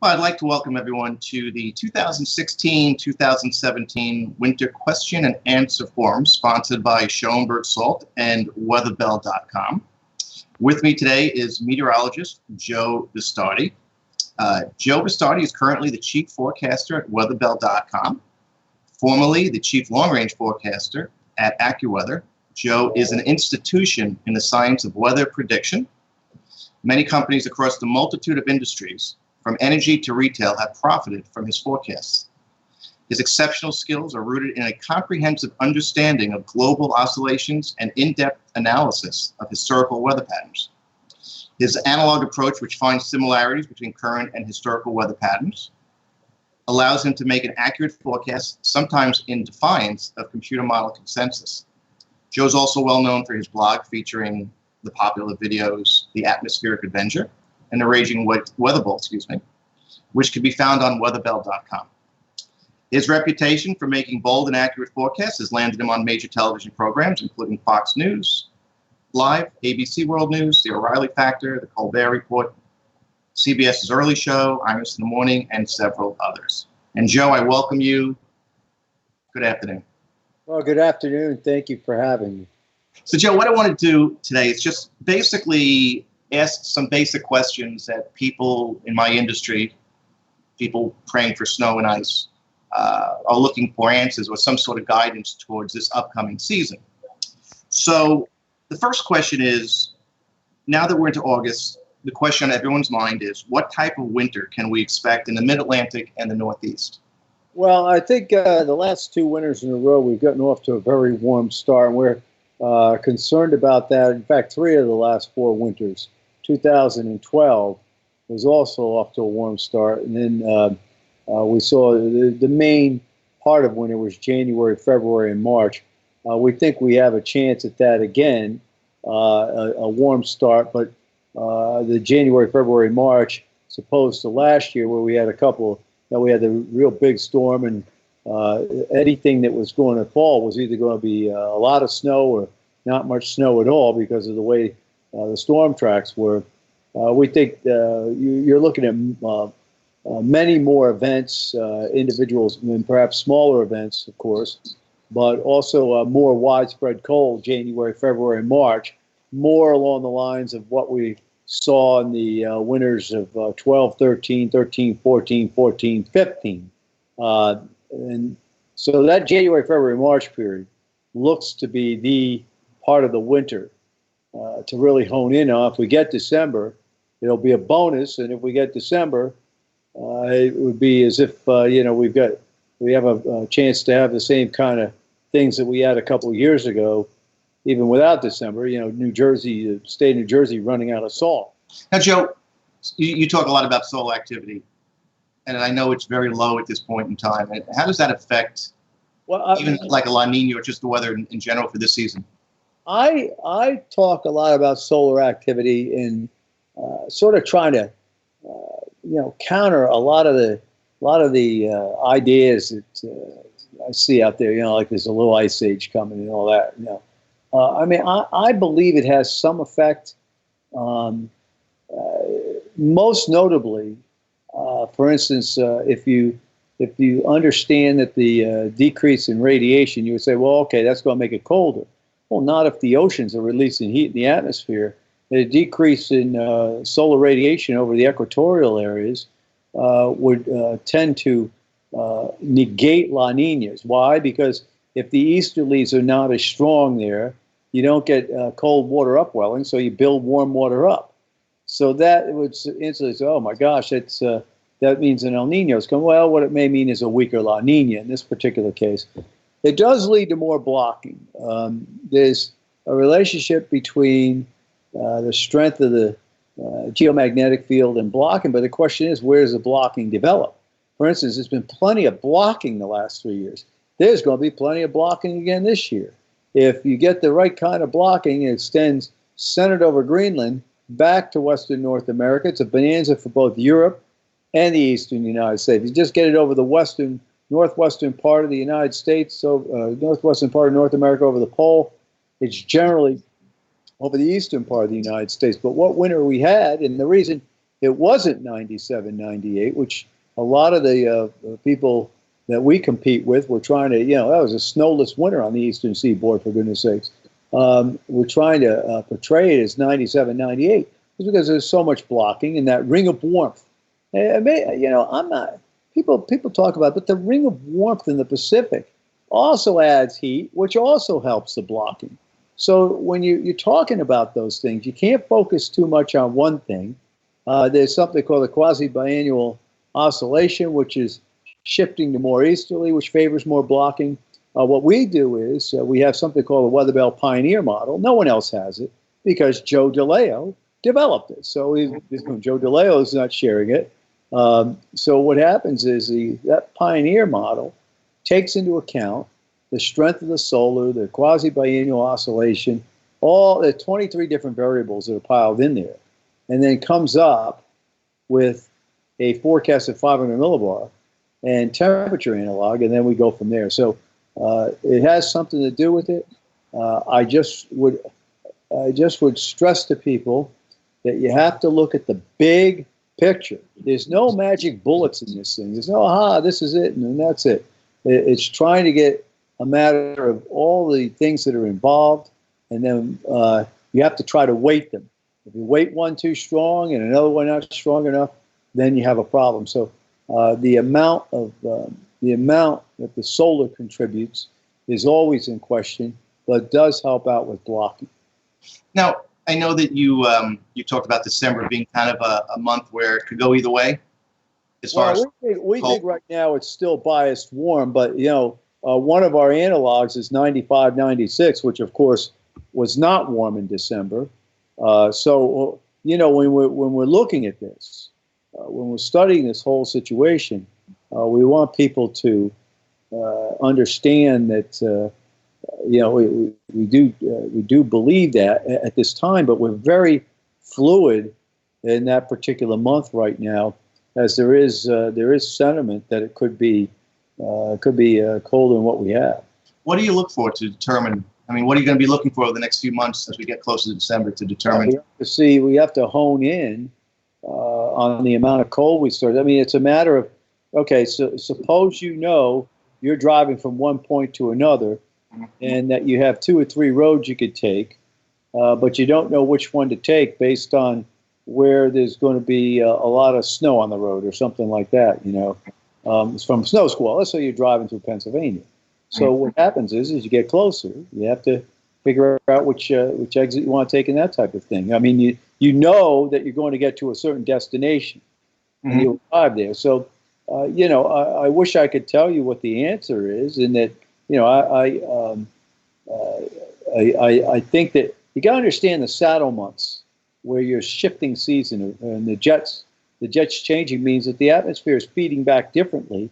Well, I'd like to welcome everyone to the 2016-2017 Winter Question and Answer Forum, sponsored by Schoenberg Salt and weatherbell.com. With me today is meteorologist Joe Bastardi. Joe Bastardi is currently the chief forecaster at weatherbell.com, formerly the chief long-range forecaster at AccuWeather. Joe is an institution in the science of weather prediction. Many companies across the multitude of industries, from energy to retail, have profited from his forecasts. His exceptional skills are rooted in a comprehensive understanding of global oscillations and in-depth analysis of historical weather patterns. His analog approach, which finds similarities between current and historical weather patterns, allows him to make an accurate forecast, sometimes in defiance of computer model consensus. Joe's also well known for his blog featuring the popular videos The Atmospheric Avenger and The Raging Weather Bowl, which can be found on weatherbell.com. His reputation for making bold and accurate forecasts has landed him on major television programs, including Fox News Live, ABC World News, The O'Reilly Factor, The Colbert Report, CBS's Early Show, Imus in the Morning, and several others. And Joe, I welcome you. Good afternoon. Well, good afternoon. Thank you for having me. So, Joe, what I want to do today is just basically ask some basic questions that people in my industry, people praying for snow and ice, are looking for answers or some sort of guidance towards this upcoming season. So the first question is, now that we're into August, the question on everyone's mind is, what type of winter can we expect in the Mid-Atlantic and the Northeast? Well, I think the last two winters in a row, we've gotten off to a very warm start, and we're concerned about that. In fact, 3 of the last 4 winters, 2012 was also off to a warm start. And then we saw the main part of winter was January, February, and March. We think we have a chance at that again, a warm start. But the January, February, March, as opposed to last year where we had a couple, we had the real big storm, and anything that was going to fall was either going to be a lot of snow or not much snow at all because of the way the storm tracks were. We think you're looking at many more events, individuals, and perhaps smaller events, of course, but also more widespread cold January, February, and March, more along the lines of what we saw in the winters of 12, 13, 13, 14, 14, 15. And so that January, February, March period looks to be the part of the winter to really hone in on. If we get December, it'll be a bonus, and if we get December, it would be as if we have a chance to have the same kind of things that we had a couple of years ago, even without December. New Jersey, the state of New Jersey, running out of salt. Now, Joe, you talk a lot about solar activity, and I know it's very low at this point in time. And how does that affect even like a La Nina or just the weather in general for this season? I talk a lot about solar activity and sort of trying to counter a lot of the ideas that I see out there. Like there's a little ice age coming and all that. I believe it has some effect. Most notably, for instance, if you understand that the decrease in radiation, you would say, well, okay, that's going to make it colder. Well, not if the oceans are releasing heat in the atmosphere. A decrease in solar radiation over the equatorial areas would tend to negate La Ninas. Why? Because if the easterlies are not as strong there, you don't get cold water upwelling, so you build warm water up. So that would instantly say, oh my gosh, that means an El Nino is coming. Well, what it may mean is a weaker La Nina in this particular case. It does lead to more blocking. There's a relationship between the strength of the geomagnetic field and blocking, but the question is, where does the blocking develop? For instance, there's been plenty of blocking the last 3 years. There's going to be plenty of blocking again this year. If you get the right kind of blocking, it extends centered over Greenland back to Western North America. It's a bonanza for both Europe and the Eastern United States. You just get it over the northwestern part of the United States, so northwestern part of North America over the pole. It's generally over the eastern part of the United States. But what winter we had, and the reason it wasn't 97, 98, which a lot of the people that we compete with were trying to, that was a snowless winter on the Eastern Seaboard, for goodness sakes. We're trying to portray it as 97, 98, because there's so much blocking and that ring of warmth. I'm not, people talk about it, but the ring of warmth in the Pacific also adds heat, which also helps the blocking. So when you're talking about those things, you can't focus too much on one thing. There's something called the quasi-biennial oscillation, which is shifting to more easterly, which favors more blocking. What we do is we have something called the weather belt pioneer model. No one else has it because Joe DeLeo developed it. So Joe DeLeo is not sharing it. So what happens is that pioneer model takes into account the strength of the solar, the quasi-biennial oscillation, all the 23 different variables that are piled in there, and then comes up with a forecasted 500 millibar and temperature analog, and then we go from there. So it has something to do with it. I just would stress to people that you have to look at the big picture. There's no magic bullets in this thing. There's no, this is it, and then that's it. It's trying to get a matter of all the things that are involved, and then you have to try to weight them. If you weight one too strong and another one not strong enough, then you have a problem. So the amount that the solar contributes is always in question, but it does help out with blocking. Now, I know that you talked about December being kind of a month where it could go either way. As far as we think right now it's still biased warm, but one of our analogs is 95, 96, which of course was not warm in December. So when we're looking at this, when we're studying this whole situation, we want people to understand that we do believe that at this time, but we're very fluid in that particular month right now, as there is sentiment that it could be colder than what we have. What do you look for to determine? I mean, what are you going to be looking for over the next few months as we get closer to December to determine? We have to hone in on the amount of cold we start. I mean, it's a matter of, okay, so suppose you're driving from one point to another, and that you have 2 or 3 roads you could take, but you don't know which one to take based on where there's going to be a lot of snow on the road or something like that, It's from snow squall. Let's say you're driving through Pennsylvania. So what happens is you get closer, you have to figure out which exit you want to take and that type of thing. I mean, you know that you're going to get to a certain destination, and you arrive there. So, I wish I could tell you what the answer is, and that, I think that you got to understand the saddle months, where you're shifting season, and the jets changing means that the atmosphere is feeding back differently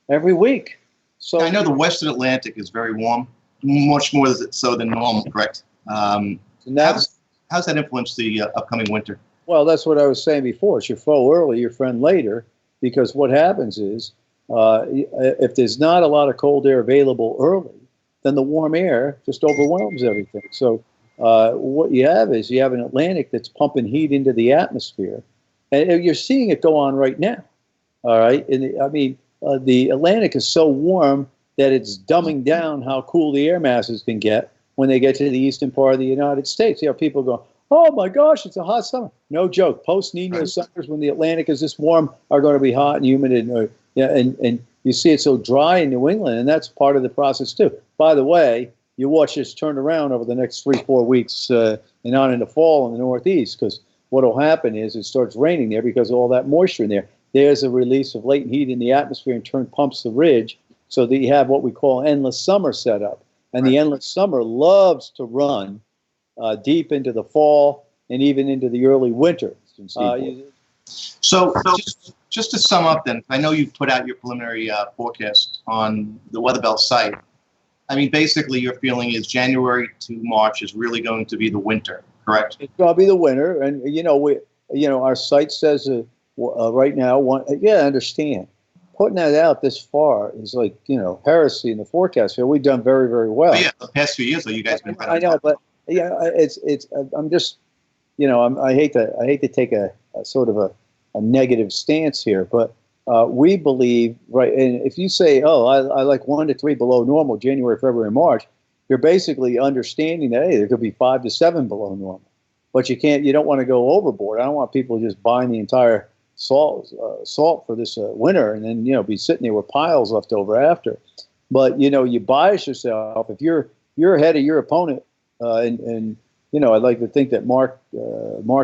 every week. So I know the Western Atlantic is very warm, much more so than normal, correct? How's that influence the upcoming winter? Well, that's what I was saying before. It's your foe early, your friend later, because what happens is if there's not a lot of cold air available early, then the warm air just overwhelms everything. So what you have is an Atlantic that's pumping heat into the atmosphere, and you're seeing it go on right now. All right, and the Atlantic is so warm that it's dumbing down how cool the air masses can get when they get to the eastern part of the United States. People go, oh my gosh, it's a hot summer. No joke. Post-Nino summers, when the Atlantic is this warm, are going to be hot and humid, and you see it so dry in New England, and that's part of the process too. By the way, you watch this turn around over the next 3-4 weeks and on into fall in the Northeast, because what will happen is it starts raining there because of all that moisture in there. There's a release of latent heat in the atmosphere and turn pumps the ridge, so that you have what we call endless summer set up. And the endless summer loves to run deep into the fall and even into the early winter. So just to sum up then, I know you've put out your preliminary forecast on the Weather Belt site. I mean, basically your feeling is January to March is really going to be the winter, correct? It's going to be the winter. And, our site says right now, I understand. Putting that out this far is like, heresy in the forecast here. We've done very, very well. Oh, yeah, the past few years, though, you guys have been. I know, but I'm just, I hate to take a sort of a negative stance here, but we believe, right, and if you say, oh, I like 1 to 3 below normal, January, February, March, you're basically understanding that, hey, there could be 5 to 7 below normal. But you don't want to go overboard. I don't want people just buying the entire salt for this winter and then, be sitting there with piles left over after. But, you bias yourself. If you're ahead of your opponent, and I'd like to think that Mark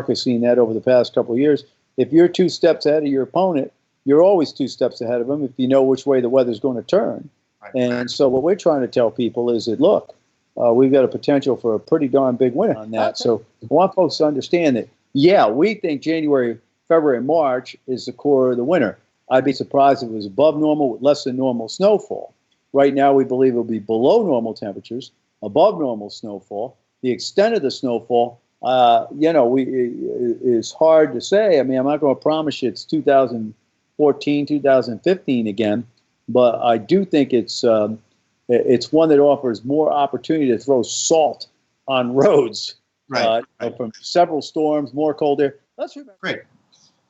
has seen that over the past couple of years. If you're 2 steps ahead of your opponent, you're always 2 steps ahead of them if you know which way the weather's going to turn. Right. And so what we're trying to tell people is that, look, we've got a potential for a pretty darn big winter on that. So I want folks to understand that, yeah, we think January, February, March is the core of the winter. I'd be surprised if it was above normal with less than normal snowfall. Right now, we believe it'll be below normal temperatures, above normal snowfall. The extent of the snowfall, is hard to say. I mean, I'm not going to promise you it's 2014, 2015 again, but I do think it's one that offers more opportunity to throw salt on roads. Right. From several storms, more cold air. Let's remember. Great.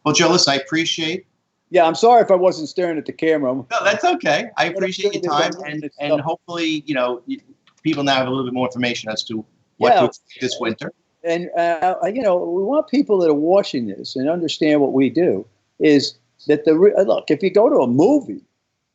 Well, Joe, listen, I appreciate. Yeah, I'm sorry if I wasn't staring at the camera. No, that's okay. I appreciate your time, and hopefully, people now have a little bit more information as to what to expect this winter. And we want people that are watching this and understand what we do is that look, if you go to a movie,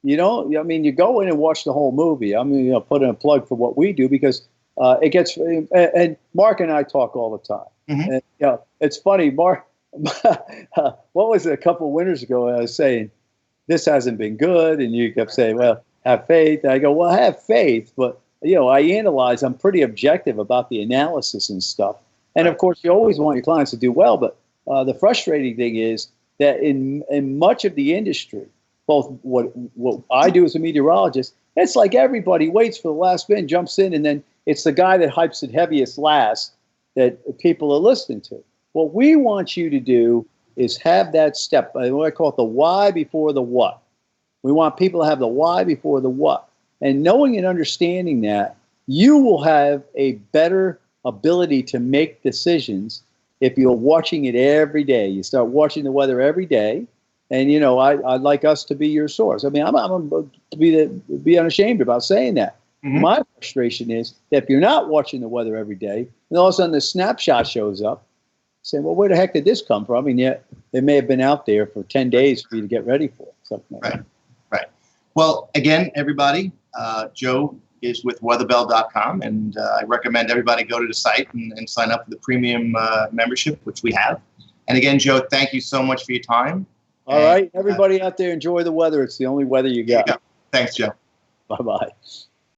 you go in and watch the whole movie. I'm going to put in a plug for what we do because it gets, and Mark and I talk all the time. Mm-hmm. And, it's funny, Mark. What was it a couple of winters ago? I was saying this hasn't been good, and you kept saying, "Well, have faith." And I go, "Well, I have faith, but I analyze. I'm pretty objective about the analysis and stuff." And of course, you always want your clients to do well, but the frustrating thing is that in much of the industry, both what I do as a meteorologist, it's like everybody waits for the last minute, jumps in, and then it's the guy that hypes it heaviest last that people are listening to. What we want you to do is have that step, what I call it the why before the what. We want people to have the why before the what. And knowing and understanding that, you will have a better ability to make decisions if you're watching it every day. You start watching the weather every day, and I'd like us to be your source. I mean, I'm to be unashamed about saying that. Mm-hmm. My frustration is that if you're not watching the weather every day, and all of a sudden the snapshot shows up, saying, well, where the heck did this come from? I mean, yeah, it may have been out there for 10 days for you to get ready for it. Something like that. Right. Well, again, everybody, Joe is with weatherbell.com, and I recommend everybody go to the site and sign up for the premium membership, which we have. And again, Joe, thank you so much for your time. All right. Everybody out there, enjoy the weather. It's the only weather you got. Thanks, Joe. Bye-bye.